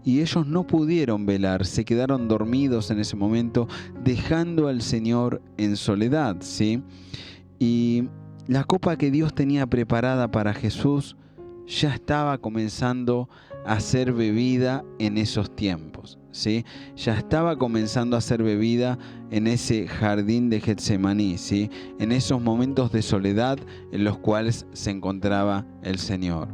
y ellos no pudieron velar, se quedaron dormidos en ese momento, dejando al Señor en soledad, ¿sí? Y la copa que Dios tenía preparada para Jesús ya estaba comenzando a ser bebida en esos tiempos, ¿sí? Ya estaba comenzando a ser bebida en ese jardín de Getsemaní, ¿sí? En esos momentos de soledad en los cuales se encontraba el Señor.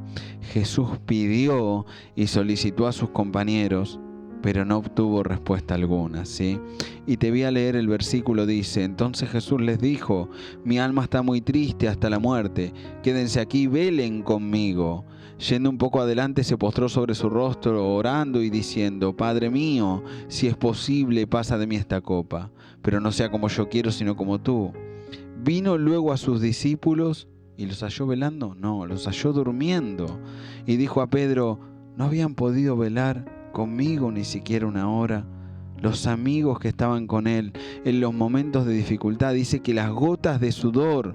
Jesús pidió y solicitó a sus compañeros, pero no obtuvo respuesta alguna, ¿sí? Y te voy a leer el versículo, dice: entonces Jesús les dijo: mi alma está muy triste hasta la muerte, quédense aquí, velen conmigo. Yendo un poco adelante, se postró sobre su rostro, orando y diciendo: Padre mío, si es posible, pasa de mí esta copa, pero no sea como yo quiero, sino como tú. Vino luego a sus discípulos, ¿y los halló velando? No, los halló durmiendo. Y dijo a Pedro: ¿no habían podido velar conmigo ni siquiera una hora? Los amigos que estaban con él en los momentos de dificultad, dice que las gotas de sudor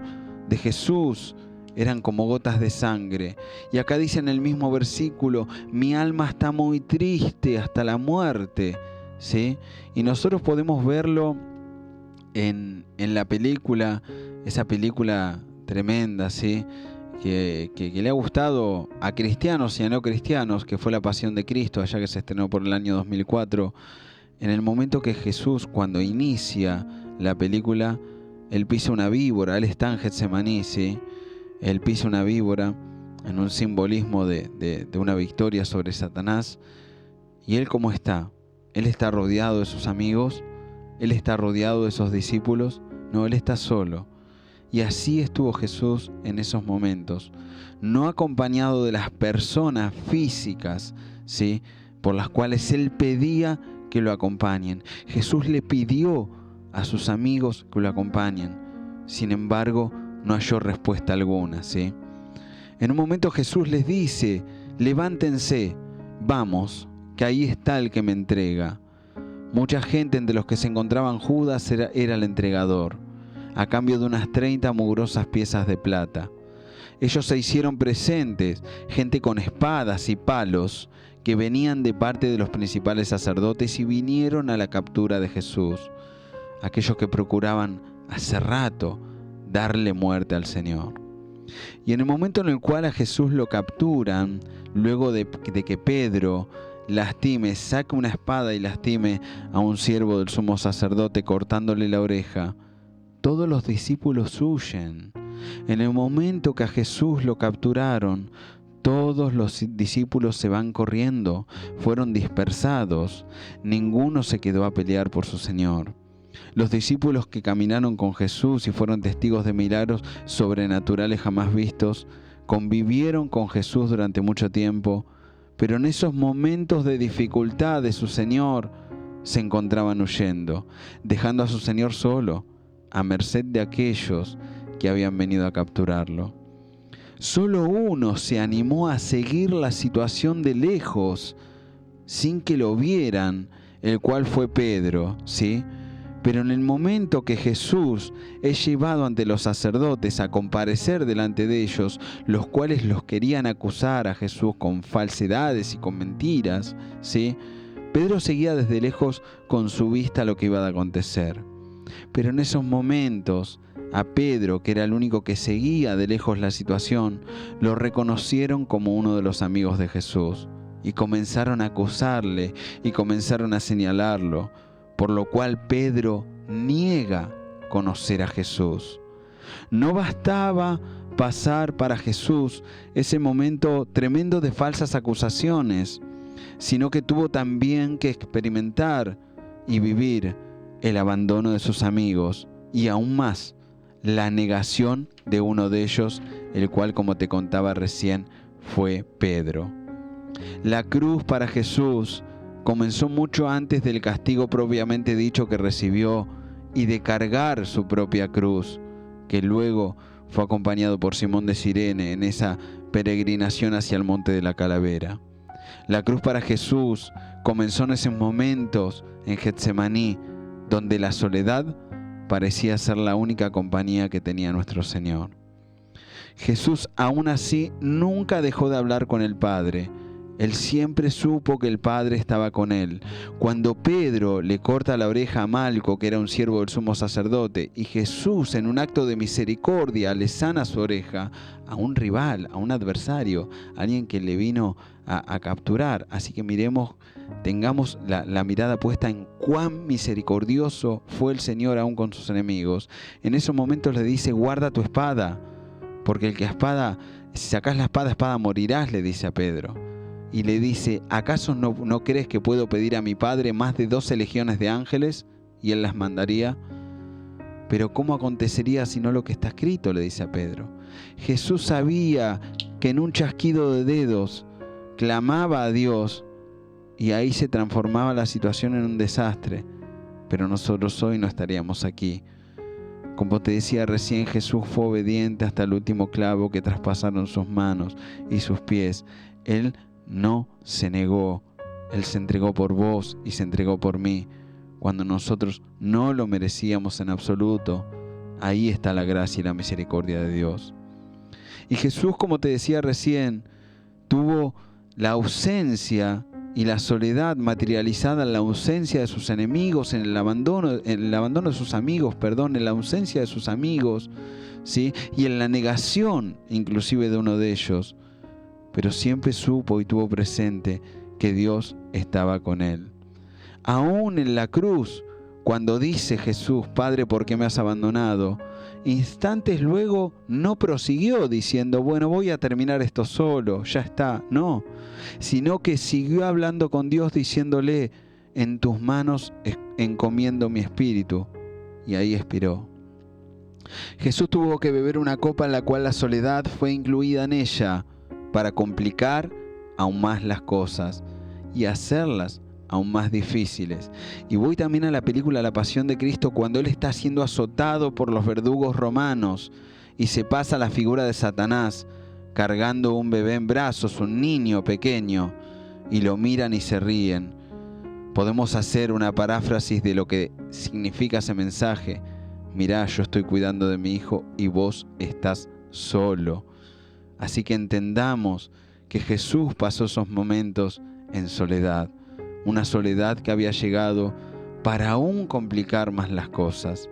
de Jesús eran como gotas de sangre. Y acá dice en el mismo versículo: mi alma está muy triste hasta la muerte, ¿sí? Y nosotros podemos verlo en la película, esa película tremenda, ¿sí? Que le ha gustado a cristianos y a no cristianos, que fue La Pasión de Cristo, allá que se estrenó por el año 2004. En el momento que Jesús, cuando inicia la película, él pisa una víbora, él está en Getsemaní, ¿sí? Él pisa una víbora en un simbolismo de una victoria sobre Satanás. ¿Y él cómo está? Él está rodeado de sus amigos, él está rodeado de esos discípulos. No, él está solo. Y así estuvo Jesús en esos momentos, no acompañado de las personas físicas, ¿sí?, por las cuales él pedía que lo acompañen. Jesús le pidió a sus amigos que lo acompañen. Sin embargo, no halló respuesta alguna, ¿sí? En un momento Jesús les dice: levántense, vamos, que ahí está el que me entrega. Mucha gente entre los que se encontraban Judas era el entregador, a cambio de unas 30 mugrosas piezas de plata. Ellos se hicieron presentes, gente con espadas y palos, que venían de parte de los principales sacerdotes y vinieron a la captura de Jesús. Aquellos que procuraban hace rato darle muerte al Señor. Y en el momento en el cual a Jesús lo capturan, luego de que Pedro saque una espada y lastime a un siervo del sumo sacerdote cortándole la oreja, todos los discípulos huyen. En el momento que a Jesús lo capturaron, todos los discípulos se van corriendo, fueron dispersados, ninguno se quedó a pelear por su Señor. Los discípulos que caminaron con Jesús y fueron testigos de milagros sobrenaturales jamás vistos, convivieron con Jesús durante mucho tiempo, pero en esos momentos de dificultad de su Señor se encontraban huyendo, dejando a su Señor solo, a merced de aquellos que habían venido a capturarlo. Solo uno se animó a seguir la situación de lejos, sin que lo vieran, el cual fue Pedro, ¿sí? Pero en el momento que Jesús es llevado ante los sacerdotes a comparecer delante de ellos, los cuales los querían acusar a Jesús con falsedades y con mentiras, ¿sí?, Pedro seguía desde lejos con su vista lo que iba a acontecer. Pero en esos momentos, a Pedro, que era el único que seguía de lejos la situación, lo reconocieron como uno de los amigos de Jesús y comenzaron a acusarle y comenzaron a señalarlo, por lo cual Pedro niega conocer a Jesús. No bastaba pasar para Jesús ese momento tremendo de falsas acusaciones, sino que tuvo también que experimentar y vivir el abandono de sus amigos y aún más la negación de uno de ellos, el cual, como te contaba recién, fue Pedro. La cruz para Jesús comenzó mucho antes del castigo propiamente dicho que recibió y de cargar su propia cruz, que luego fue acompañado por Simón de Cirene en esa peregrinación hacia el Monte de la Calavera. La cruz para Jesús comenzó en esos momentos en Getsemaní, donde la soledad parecía ser la única compañía que tenía nuestro Señor. Jesús aún así nunca dejó de hablar con el Padre. Él siempre supo que el Padre estaba con él. Cuando Pedro le corta la oreja a Malco, que era un siervo del sumo sacerdote, y Jesús en un acto de misericordia le sana su oreja a un rival, a un adversario, a alguien que le vino a capturar. Así que tengamos la mirada puesta en cuán misericordioso fue el Señor aún con sus enemigos. En esos momentos le dice: guarda tu espada, porque el que si sacás la espada morirás, le dice a Pedro. Y le dice: ¿acaso no crees que puedo pedir a mi Padre más de 12 legiones de ángeles y Él las mandaría? Pero ¿cómo acontecería si no lo que está escrito?, le dice a Pedro. Jesús sabía que en un chasquido de dedos clamaba a Dios y ahí se transformaba la situación en un desastre. Pero nosotros hoy no estaríamos aquí. Como te decía recién, Jesús fue obediente hasta el último clavo que traspasaron sus manos y sus pies. Él no se negó, Él se entregó por vos y se entregó por mí, cuando nosotros no lo merecíamos en absoluto. Ahí está la gracia y la misericordia de Dios. Y Jesús, como te decía recién, tuvo la ausencia y la soledad materializada en la ausencia de sus enemigos, en el abandono de sus amigos, en la ausencia de sus amigos, ¿sí? Y en la negación inclusive de uno de ellos. Pero siempre supo y tuvo presente que Dios estaba con él. Aún en la cruz, cuando dice Jesús: Padre, ¿por qué me has abandonado?, instantes luego no prosiguió diciendo: bueno, voy a terminar esto solo, ya está. No, sino que siguió hablando con Dios diciéndole: en tus manos encomiendo mi espíritu. Y ahí expiró. Jesús tuvo que beber una copa en la cual la soledad fue incluida en ella, para complicar aún más las cosas y hacerlas aún más difíciles. Y voy también a la película La Pasión de Cristo, cuando Él está siendo azotado por los verdugos romanos y se pasa la figura de Satanás cargando un bebé en brazos, un niño pequeño, y lo miran y se ríen. Podemos hacer una paráfrasis de lo que significa ese mensaje: mirá, yo estoy cuidando de mi hijo y vos estás solo. Así que entendamos que Jesús pasó esos momentos en soledad, una soledad que había llegado para aún complicar más las cosas.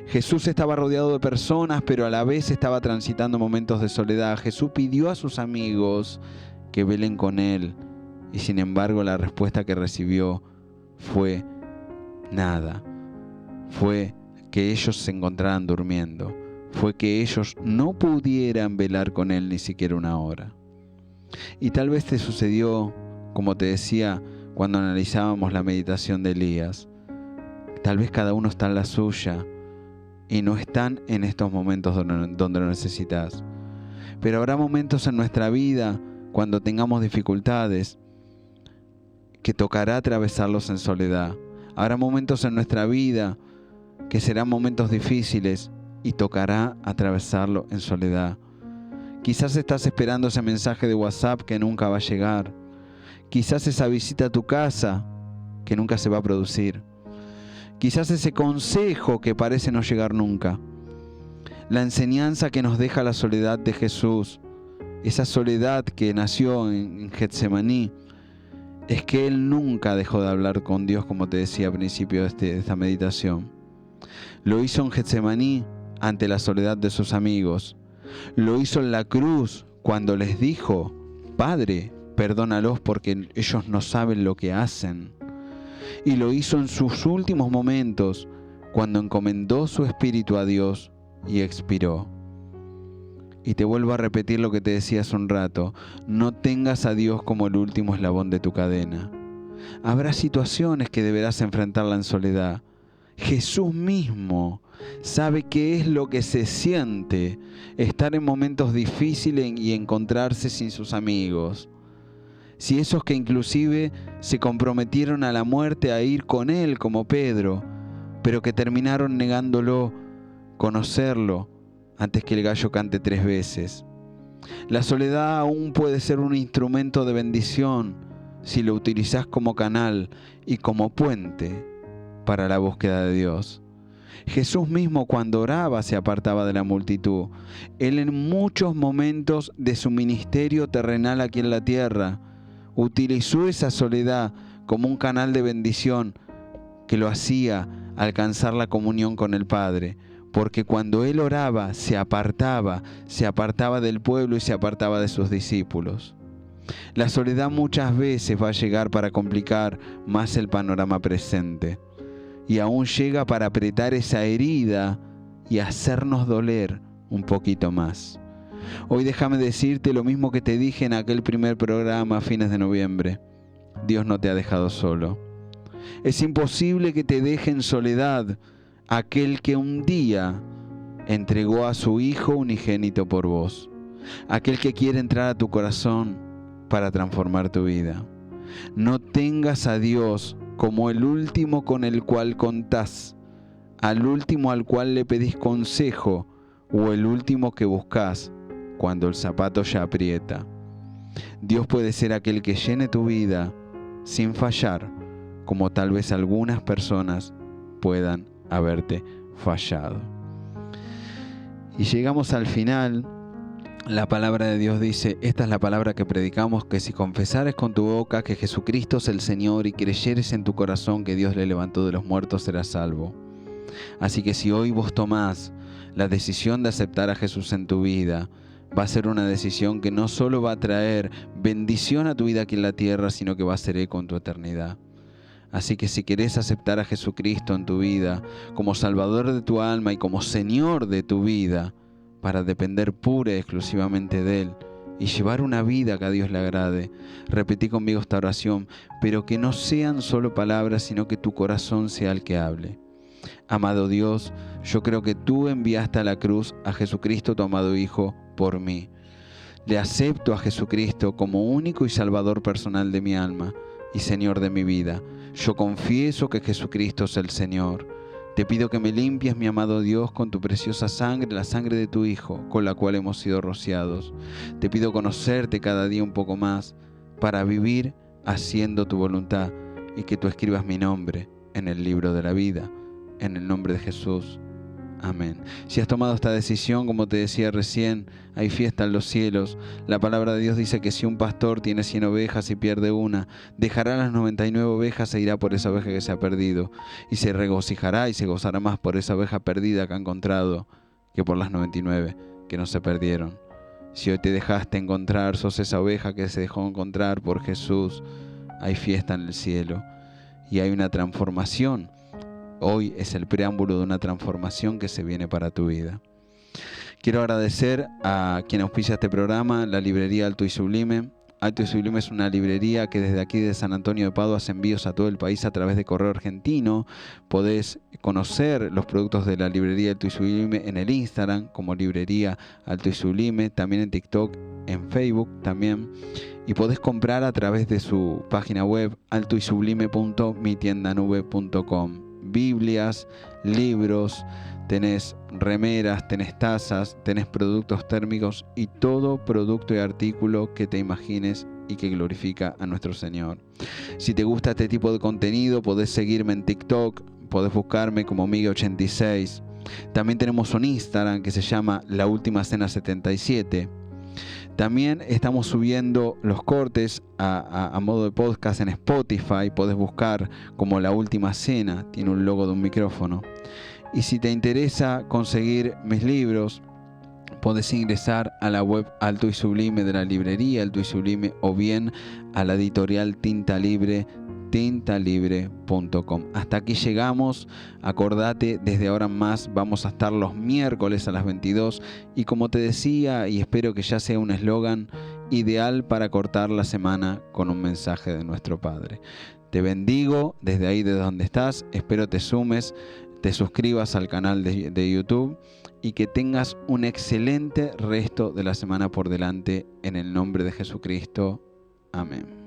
Jesús estaba rodeado de personas, pero a la vez estaba transitando momentos de soledad. Jesús pidió a sus amigos que velen con Él, y sin embargo la respuesta que recibió fue nada. Fue que ellos se encontraran durmiendo. Fue que ellos no pudieran velar con Él ni siquiera una hora. Y tal vez te sucedió, como te decía, cuando analizábamos la meditación de Elías. Tal vez cada uno está en la suya y no están en estos momentos donde lo necesitas. Pero habrá momentos en nuestra vida, cuando tengamos dificultades, que tocará atravesarlos en soledad. Habrá momentos en nuestra vida que serán momentos difíciles y tocará atravesarlo en soledad. Quizás estás esperando ese mensaje de WhatsApp que nunca va a llegar. Quizás esa visita a tu casa que nunca se va a producir. Quizás ese consejo que parece no llegar nunca. La enseñanza que nos deja la soledad de Jesús, esa soledad que nació en Getsemaní, es que Él nunca dejó de hablar con Dios, como te decía al principio de esta meditación. Lo hizo en Getsemaní ante la soledad de sus amigos. Lo hizo en la cruz cuando les dijo: Padre, perdónalos porque ellos no saben lo que hacen. Y lo hizo en sus últimos momentos, cuando encomendó su espíritu a Dios y expiró. Y te vuelvo a repetir lo que te decía hace un rato: no tengas a Dios como el último eslabón de tu cadena. Habrá situaciones que deberás enfrentarla en soledad. Jesús mismo sabe qué es lo que se siente estar en momentos difíciles y encontrarse sin sus amigos. Si esos que inclusive se comprometieron a la muerte a ir con Él, como Pedro, pero que terminaron negándolo, conocerlo, antes que el gallo cante 3 veces. La soledad aún puede ser un instrumento de bendición si lo utilizás como canal y como puente para la búsqueda de Dios. Jesús mismo, cuando oraba, se apartaba de la multitud. Él, en muchos momentos de su ministerio terrenal aquí en la tierra, utilizó esa soledad como un canal de bendición que lo hacía alcanzar la comunión con el Padre. Porque cuando él oraba, se apartaba del pueblo y se apartaba de sus discípulos. La soledad muchas veces va a llegar para complicar más el panorama presente. Y aún llega para apretar esa herida y hacernos doler un poquito más. Hoy déjame decirte lo mismo que te dije en aquel primer programa a fines de noviembre. Dios no te ha dejado solo. Es imposible que te deje en soledad aquel que un día entregó a su Hijo unigénito por vos. Aquel que quiere entrar a tu corazón para transformar tu vida. No tengas a Dios como el último con el cual contás, al último al cual le pedís consejo o el último que buscas cuando el zapato ya aprieta. Dios puede ser aquel que llene tu vida sin fallar, como tal vez algunas personas puedan haberte fallado. Y llegamos al final. La palabra de Dios dice, esta es la palabra que predicamos, que si confesares con tu boca que Jesucristo es el Señor y creyeres en tu corazón que Dios le levantó de los muertos, serás salvo. Así que si hoy vos tomás la decisión de aceptar a Jesús en tu vida, va a ser una decisión que no solo va a traer bendición a tu vida aquí en la tierra, sino que va a ser eco en tu eternidad. Así que si querés aceptar a Jesucristo en tu vida como Salvador de tu alma y como Señor de tu vida, para depender pura y exclusivamente de Él y llevar una vida que a Dios le agrade, repetí conmigo esta oración, pero que no sean solo palabras, sino que tu corazón sea el que hable. Amado Dios, yo creo que tú enviaste a la cruz a Jesucristo, tu amado Hijo, por mí. Le acepto a Jesucristo como único y Salvador personal de mi alma y Señor de mi vida. Yo confieso que Jesucristo es el Señor. Te pido que me limpies, mi amado Dios, con tu preciosa sangre, la sangre de tu Hijo, con la cual hemos sido rociados. Te pido conocerte cada día un poco más para vivir haciendo tu voluntad y que tú escribas mi nombre en el libro de la vida. En el nombre de Jesús. Amén. Si has tomado esta decisión, como te decía recién, hay fiesta en los cielos. La palabra de Dios dice que si un pastor tiene 100 ovejas y pierde una, dejará las 99 ovejas e irá por esa oveja que se ha perdido. Y se regocijará y se gozará más por esa oveja perdida que ha encontrado que por las 99 que no se perdieron. Si hoy te dejaste encontrar, sos esa oveja que se dejó encontrar por Jesús, hay fiesta en el cielo y hay una transformación. Hoy es el preámbulo de una transformación que se viene para tu vida. Quiero agradecer a quien auspicia este programa, la librería Alto y Sublime. Alto y Sublime es una librería que desde aquí de San Antonio de Padua hace envíos a todo el país a través de correo argentino. Podés conocer los productos de la librería Alto y Sublime en el Instagram como librería Alto y Sublime, también en TikTok, en Facebook también. Y podés comprar a través de su página web altoysublime.mitiendanube.com. Biblias, libros, tenés remeras, tenés tazas, tenés productos térmicos y todo producto y artículo que te imagines y que glorifica a nuestro Señor. Si te gusta este tipo de contenido, podés seguirme en TikTok, podés buscarme como Migue86. También tenemos un Instagram que se llama La Última Cena 77. También estamos subiendo los cortes a modo de podcast en Spotify. Podés buscar como La Última Cena, tiene un logo de un micrófono. Y si te interesa conseguir mis libros, podés ingresar a la web Alto y Sublime de la librería Alto y Sublime o bien a la editorial Tinta Libre, tintalibre.com. Hasta aquí llegamos. Acordate, desde ahora en más vamos a estar los miércoles a las 22 y como te decía, y espero que ya sea un eslogan ideal para cortar la semana con un mensaje de nuestro Padre. Te bendigo desde ahí, desde donde estás. Espero te sumes, te suscribas al canal de YouTube y que tengas un excelente resto de la semana por delante en el nombre de Jesucristo. Amén.